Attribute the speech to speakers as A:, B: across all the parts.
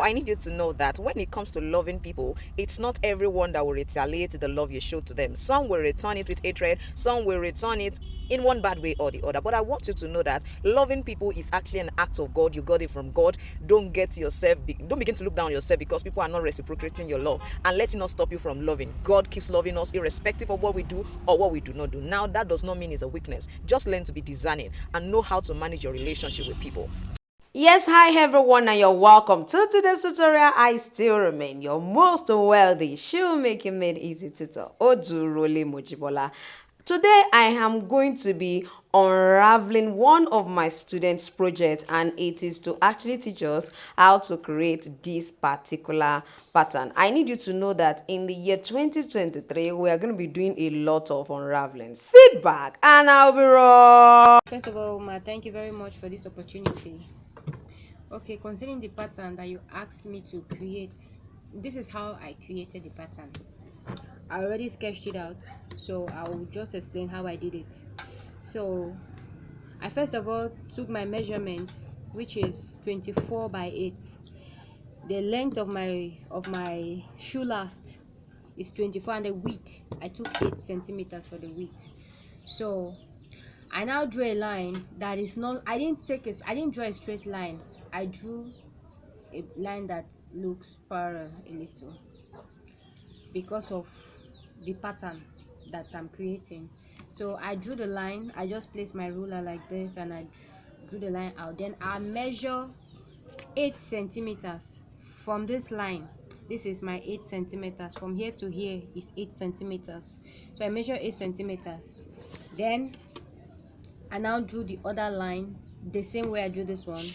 A: I need you to know that when it comes to loving people, it's not everyone that will retaliate the love you show to them. Some will return it with hatred, some will return it in one bad way or the other. But I want you to know that loving people is actually an act of God. You got it from God. Don't begin to look down on yourself because people are not reciprocating your love, and letting us stop you from loving. God keeps loving us irrespective of what we do or what we do not do. Now, that does not mean it's a weakness. Just learn to be discerning and know how to manage your relationship with people.
B: Yes, hi everyone, and you're welcome to today's tutorial. I still remain your most wealthy shoemaking made easy tutor, Ojurole Mojibola. Today, I am going to be unraveling one of my students' projects, and it is to actually teach us how to create this particular pattern. I need you to know that in the year 2023, we are going to be doing a lot of unraveling. Sit back, and I'll be right.
C: First of all, Ma, thank you very much for this opportunity. Okay, concerning the pattern that you asked me to create, this is how I created the pattern. I already sketched it out, so I will just explain how I did it. So I first of all took my measurements, which is 24 by 8. The length of my shoe last is 24, and the width, I took 8 centimeters for the width. So I now drew a line that is not, I didn't draw a straight line. I drew a line that looks parallel a little because of the pattern that I'm creating. So I drew the line, I just placed my ruler like this, and I drew the line out. Then I measure 8 centimeters from this line. This is my 8 centimeters. From here to here is 8 centimeters. So I measure 8 centimeters. Then I now drew the other line the same way I drew this one,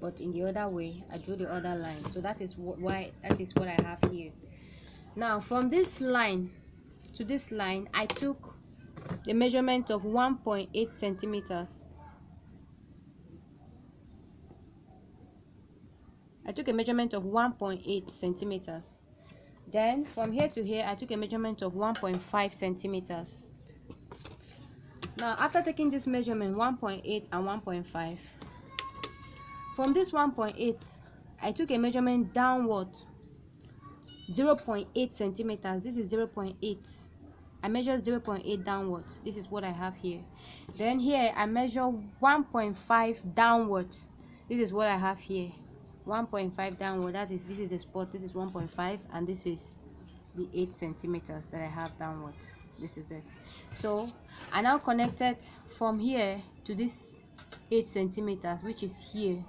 C: but in the other way I drew the other line. So that is what I have here. Now from this line to this line, I took the measurement of 1.8 centimeters. I took a measurement of 1.8 centimeters. Then from here to here, I took a measurement of 1.5 centimeters. Now after taking this measurement, 1.8 and 1.5, from this 1.8, I took a measurement downward, 0.8 centimeters. This is 0.8. I measured 0.8 downwards. This is what I have here. Then here I measure 1.5 downward. This is what I have here. 1.5 downward. This is a spot. This is 1.5, and this is the 8 centimeters that I have downward. This is it. So I now connected from here to this 8 centimeters, which is here,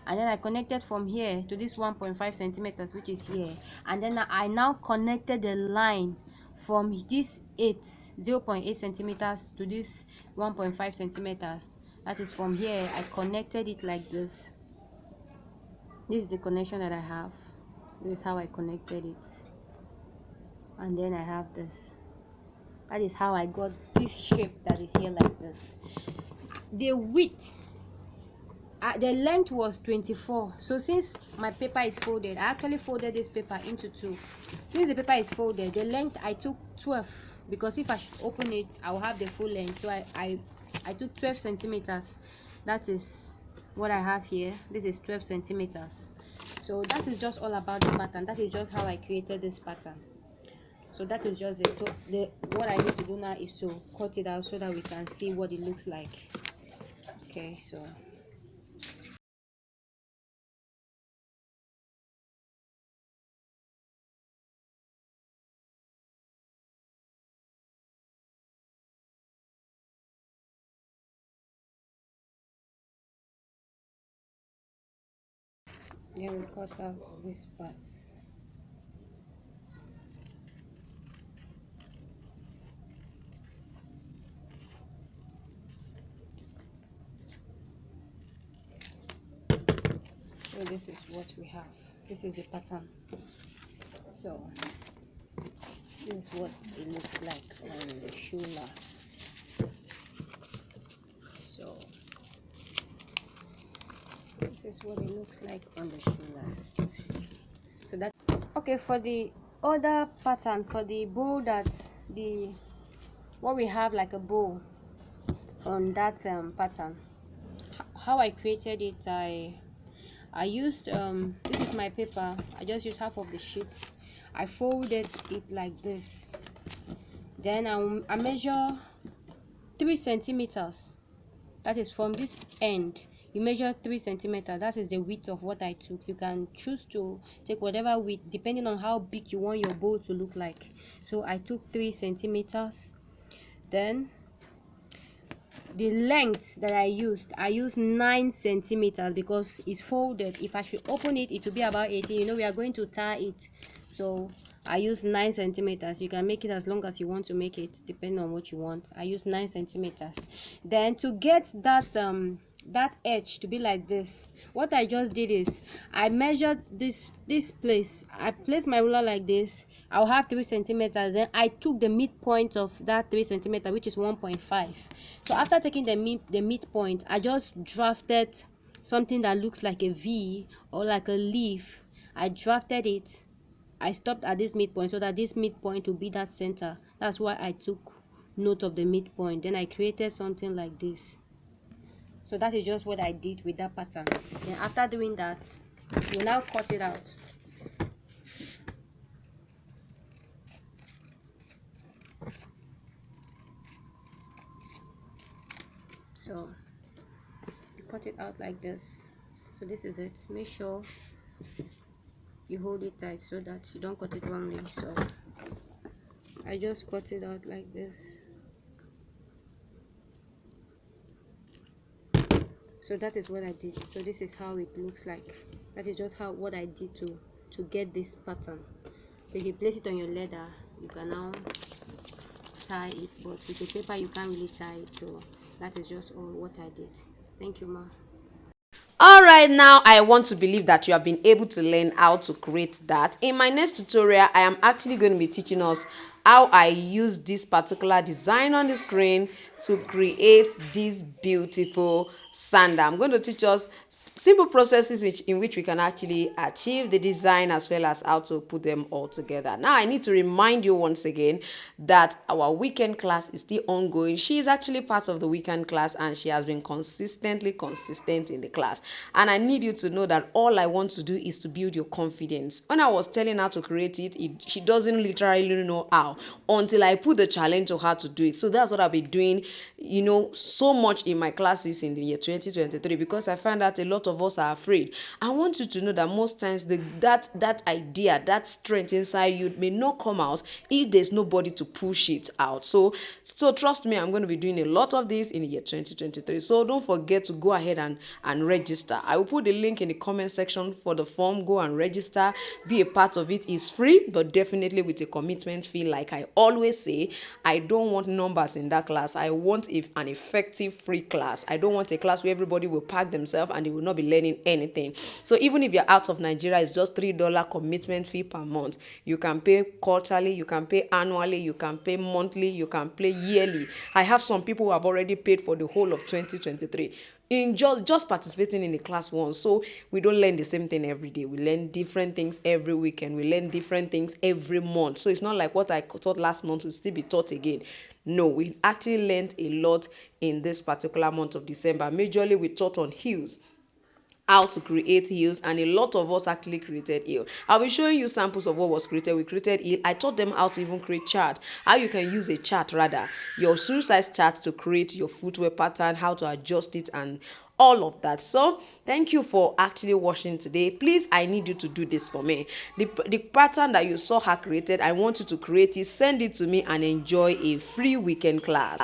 C: and then I connected from here to this 1.5 centimeters, which is here, and then I now connected the line from this 0.8 centimeters to this 1.5 centimeters. That is from here. I connected it like this. This is the connection that I have. This is how I connected it, and then I have this. That is how I got this shape that is here like this. The width, the length was 24. So since my paper is folded, I actually folded this paper into two. Since the paper is folded, the length I took 12, because if I should open it, I will have the full length. So I took 12 centimeters. That is what I have here. This is 12 centimeters. So that is just all about the pattern. That is just how I created this pattern. So that is just it. So what I need to do now is to cut it out so that we can see what it looks like. Okay, so then we cut out these parts. So this is what we have. This is the pattern. So this is what it looks like on the shoe last. So this is what it looks like on the shoe last. So that okay. For the other pattern, for the bow, what we have like a bow on that pattern, how I created it, I used this is my paper. I just used half of the sheets. I folded it like this. Then I measure 3 centimeters. That is from this end. You measure 3 centimeters. That is the width of what I took. You can choose to take whatever width depending on how big you want your bowl to look like. So I took 3 centimeters. Then the length that I used 9 centimeters because it's folded. If I should open it, it will be about 18. You know, we are going to tie it, so I use 9 centimeters. You can make it as long as you want to make it, depending on what you want. I use 9 centimeters. Then to get that edge to be like this, what I just did is I measured this place. I placed my ruler like this. I'll have 3 centimeters. Then I took the midpoint of that 3 centimeters, which is 1.5. So after taking the midpoint, I just drafted something that looks like a V or like a leaf. I drafted it. I stopped at this midpoint so that this midpoint will be that center. That's why I took note of the midpoint. Then I created something like this. So that is just what I did with that pattern. Then after doing that, you now cut it out. So you cut it out like this. So this is it. Make sure you hold it tight so that you don't cut it wrongly. So I just cut it out like this. So that is what I did. So this is how it looks like. That is just what I did to get this pattern. So if you place it on your leather, you can now tie it, but with the paper you can't really tie it. So that is just all what I did. Thank you, ma.
B: All right, now I want to believe that you have been able to learn how to create that. In my next tutorial, I am actually going to be teaching us how I use this particular design on the screen to create this beautiful sandal. I'm going to teach us simple processes in which we can actually achieve the design as well as how to put them all together. Now I need to remind you once again that our weekend class is still ongoing. She is actually part of the weekend class and she has been consistent in the class. And I need you to know that all I want to do is to build your confidence. When I was telling her to create it, she doesn't literally know how until I put the challenge to her to do it. So that's what I'll be doing, so much in my classes in the year 2023, because I find that a lot of us are afraid. I want you to know that most times that idea, that strength inside you may not come out if there's nobody to push it out. So trust me, I'm going to be doing a lot of this in the year 2023. So don't forget to go ahead and register. I will put the link in the comment section for the form. Go and register. Be a part of it. It's free, but definitely with a commitment fee. Like I always say, I don't want numbers in that class. I want an effective free class. I don't want a class where everybody will pack themselves and they will not be learning anything. So even if you're out of Nigeria, it's just $3 commitment fee per month. You can pay quarterly, you can pay annually, you can pay monthly, you can pay yearly. I have some people who have already paid for the whole of 2023 in just participating in the class once. So we don't learn the same thing every day. We learn different things every weekend. We learn different things every month. So it's not like what I taught last month will still be taught again. No, we actually learned a lot in this particular month of December. Majorly we taught on heels, how to create heels, and a lot of us actually created heel. I'll be showing you samples of what was created. We created heel. I taught them how to even create chart, how you can use a chart, rather your shoe size chart, to create your footwear pattern, how to adjust it, and all of that. So thank you for actually watching today. Please, I need you to do this for me. The pattern that you saw her created, I want you to create it, send it to me, and enjoy a free weekend class.